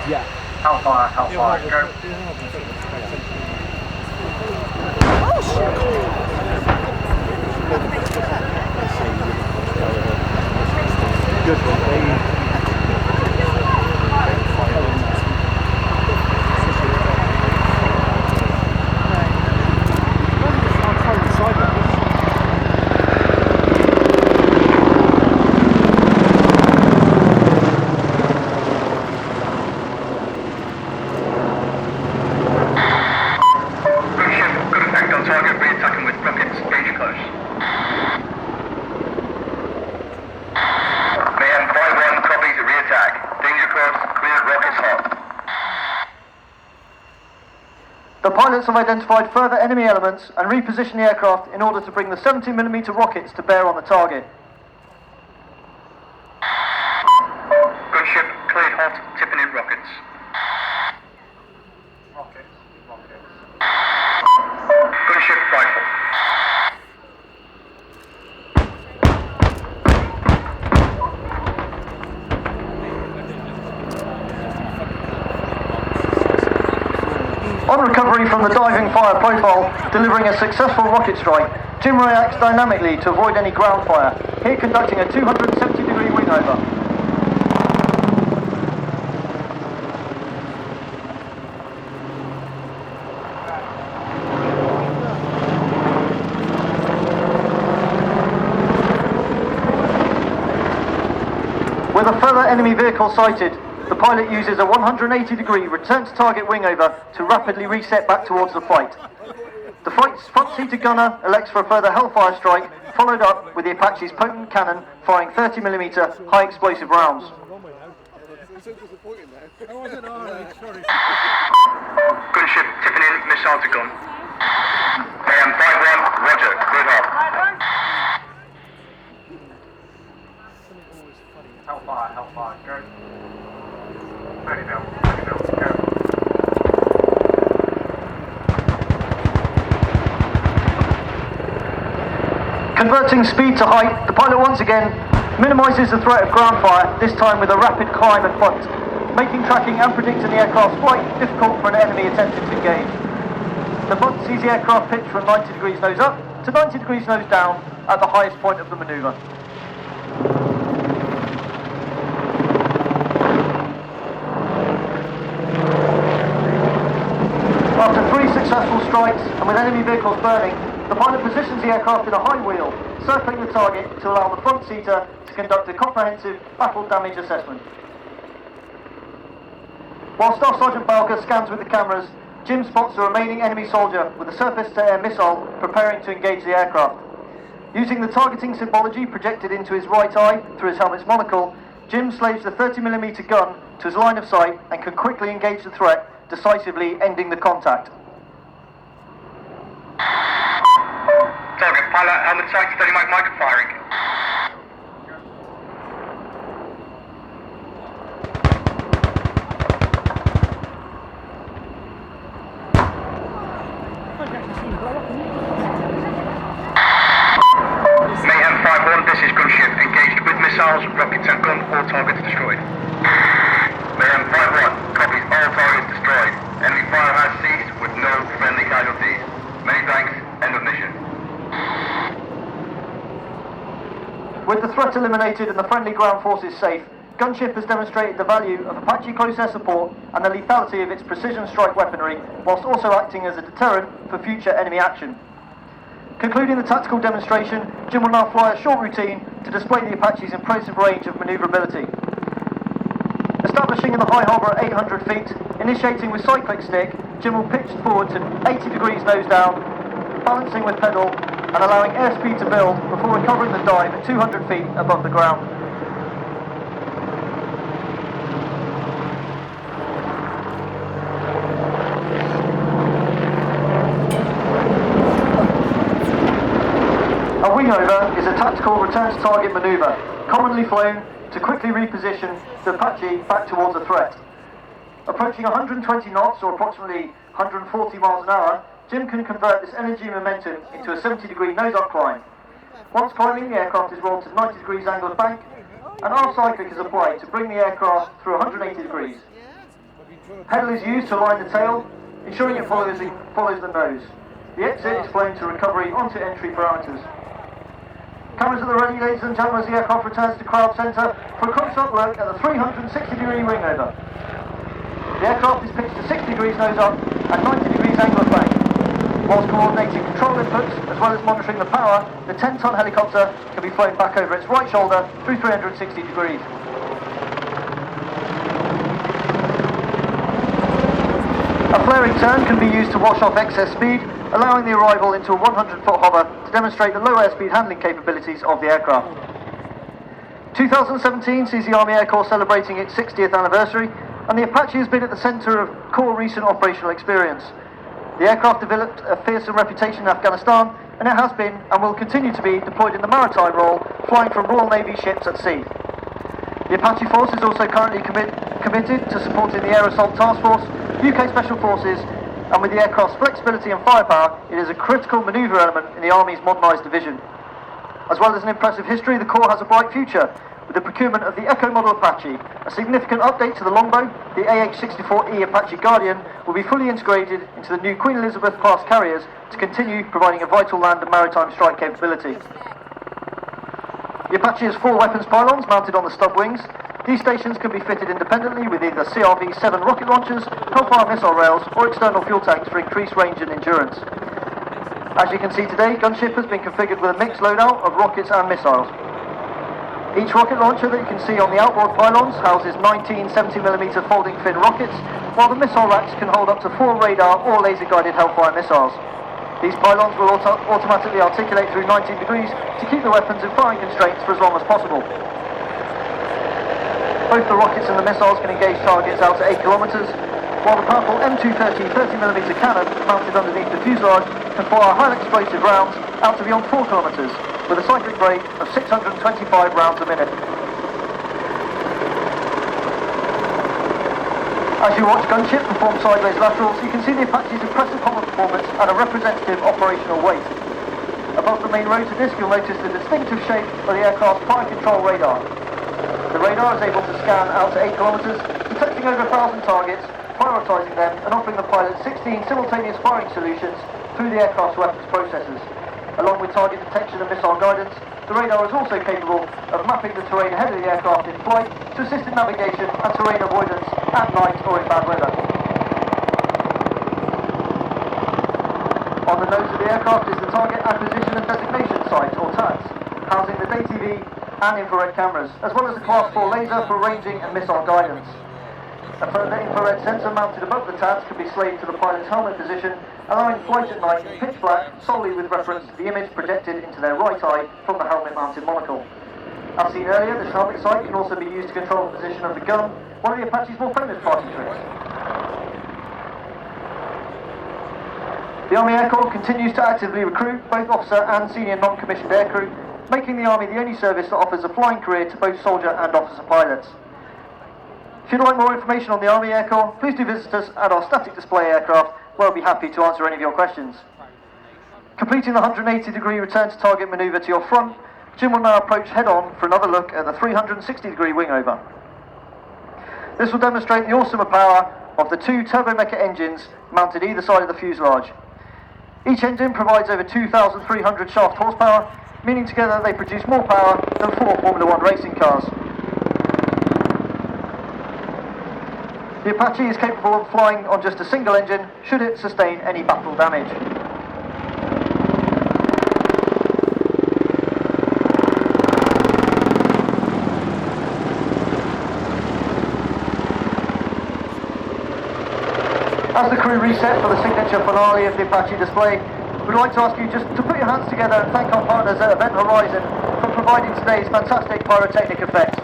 Yeah. How far? Go. Good one. The pilots have identified further enemy elements and repositioned the aircraft in order to bring the 70mm rockets to bear on the target. Good ship, cleared hot, tipping in rockets. Rockets. Good ship, rifle. On recovery from the diving fire profile, delivering a successful rocket strike, Jim reacts dynamically to avoid any ground fire, here conducting a 270-degree wing over. With a further enemy vehicle sighted, the pilot uses a 180-degree return to target wing over to rapidly reset back towards the fight. The fight's front-seated gunner elects for a further Hellfire strike, followed up with the Apache's potent cannon firing 30mm high-explosive rounds. Good ship, tipping in, missile to gun. AM 5-1, roger, cleared hot. Hellfire, go. 30 mil, go. Converting speed to height, the pilot once again minimises the threat of ground fire, this time with a rapid climb and flight, making tracking and predicting the aircraft's flight difficult for an enemy attempting to engage. The bot sees the aircraft pitch from 90 degrees nose up to 90 degrees nose down at the highest point of the manoeuvre. After 3 successful strikes and with enemy vehicles burning, the pilot positions the aircraft in a high wheel, circling the target to allow the front seater to conduct a comprehensive battle damage assessment. While Staff Sergeant Balker scans with the cameras, Jim spots the remaining enemy soldier with a surface-to-air missile preparing to engage the aircraft. Using the targeting symbology projected into his right eye through his helmet's monocle, Jim slaves the 30mm gun to his line of sight and can quickly engage the threat, decisively ending the contact. Target, pilot, helmet sight, steady mic firing. Mayhem 5-1, this is gunship, engaged with missiles, rockets and gun, all targets destroyed. Mayhem 5-1, copies, all targets destroyed. Enemy fire has ceased with no friendly casualties. Many thanks, end of mission. With the threat eliminated and the friendly ground forces safe, Gunship has demonstrated the value of Apache close air support and the lethality of its precision strike weaponry, whilst also acting as a deterrent for future enemy action. Concluding the tactical demonstration, Jim will now fly a short routine to display the Apache's impressive range of manoeuvrability. Establishing in the high harbour at 800 feet, initiating with cyclic stick, Jim will pitch forward to 80 degrees nose down, balancing with pedal and allowing airspeed to build before recovering the dive at 200 feet above the ground. A wingover is a tactical return to target manoeuvre, commonly flown to quickly reposition the Apache back towards a threat. Approaching 120 knots or approximately 140 miles an hour, Jim can convert this energy and momentum into a 70-degree nose-up climb. Once climbing, the aircraft is rolled to 90 degrees angle of bank, and R-cyclic is applied to bring the aircraft through 180 degrees. Heddle is used to align the tail, ensuring it follows the nose. The exit is flown to recovery onto entry parameters. Cameras at the ready, ladies and gentlemen, as the aircraft returns to crowd centre for a close-up look at the 360-degree wing over. The aircraft is pitched to 6 degrees nose up and 90 degrees angle of flank. Whilst coordinating control inputs, as well as monitoring the power, the 10-ton helicopter can be flown back over its right shoulder through 360 degrees. A flaring turn can be used to wash off excess speed, allowing the arrival into a 100-foot hover to demonstrate the low airspeed handling capabilities of the aircraft. 2017 sees the Army Air Corps celebrating its 60th anniversary, and the Apache has been at the centre of Corps' recent operational experience. The aircraft developed a fearsome reputation in Afghanistan, and it has been, and will continue to be, deployed in the maritime role, flying from Royal Navy ships at sea. The Apache Force is also currently committed to supporting the Air Assault Task Force, UK Special Forces, and with the aircraft's flexibility and firepower, it is a critical manoeuvre element in the Army's modernised division. As well as an impressive history, the Corps has a bright future, with the procurement of the Echo model Apache. A significant update to the longbow, the AH-64E Apache Guardian, will be fully integrated into the new Queen Elizabeth class carriers to continue providing a vital land and maritime strike capability. The Apache has 4 weapons pylons mounted on the stub wings. These stations can be fitted independently with either CRV-7 rocket launchers, Hellfire missile rails, or external fuel tanks for increased range and endurance. As you can see today, Gunship has been configured with a mixed loadout of rockets and missiles. Each rocket launcher that you can see on the outboard pylons houses 19 70mm folding fin rockets, while the missile racks can hold up to 4 radar or laser-guided Hellfire missiles. These pylons will automatically articulate through 90 degrees to keep the weapons in firing constraints for as long as possible. Both the rockets and the missiles can engage targets out to 8 kilometres, while the powerful M230 30mm cannon mounted underneath the fuselage can fire highly explosive rounds out to beyond 4 kilometres, with a cyclic rate of 625 rounds a minute. As you watch Gunship perform sideways laterals, you can see the Apache's impressive hover performance and a representative operational weight. Above the main rotor disc, you'll notice the distinctive shape of the aircraft's fire control radar. The radar is able to scan out to 8 kilometres, detecting over 1,000 targets, prioritising them and offering the pilot 16 simultaneous firing solutions through the aircraft's weapons processors. Along with target detection and missile guidance, the radar is also capable of mapping the terrain ahead of the aircraft in flight to assist in navigation and terrain avoidance at night or in bad weather. On the nose of the aircraft is the Target Acquisition and Designation Site, or TADS, housing the day TV and infrared cameras, as well as a Class 4 laser for ranging and missile guidance. A further infrared sensor mounted above the TADS can be slaved to the pilot's helmet position, allowing flight at night in pitch black solely with reference to the image projected into their right eye from the helmet-mounted monocle. As seen earlier, this helmet sight can also be used to control the position of the gun, one of the Apache's more famous party tricks. The Army Air Corps continues to actively recruit both officer and senior non-commissioned aircrew, making the Army the only service that offers a flying career to both soldier and officer pilots. If you'd like more information on the Army Air Corps, please do visit us at our static display aircraft, where I'll be happy to answer any of your questions. Completing the 180-degree return to target manoeuvre to your front, Jim will now approach head-on for another look at the 360-degree wing over. This will demonstrate the awesome power of the 2 turbomecha engines mounted either side of the fuselage. Each engine provides over 2,300 shaft horsepower, meaning together they produce more power than 4 Formula 1 racing cars. The Apache is capable of flying on just a single engine should it sustain any battle damage. As the crew reset for the signature finale of the Apache display, we'd like to ask you just to put your hands together and thank our partners at Event Horizon for providing today's fantastic pyrotechnic effect.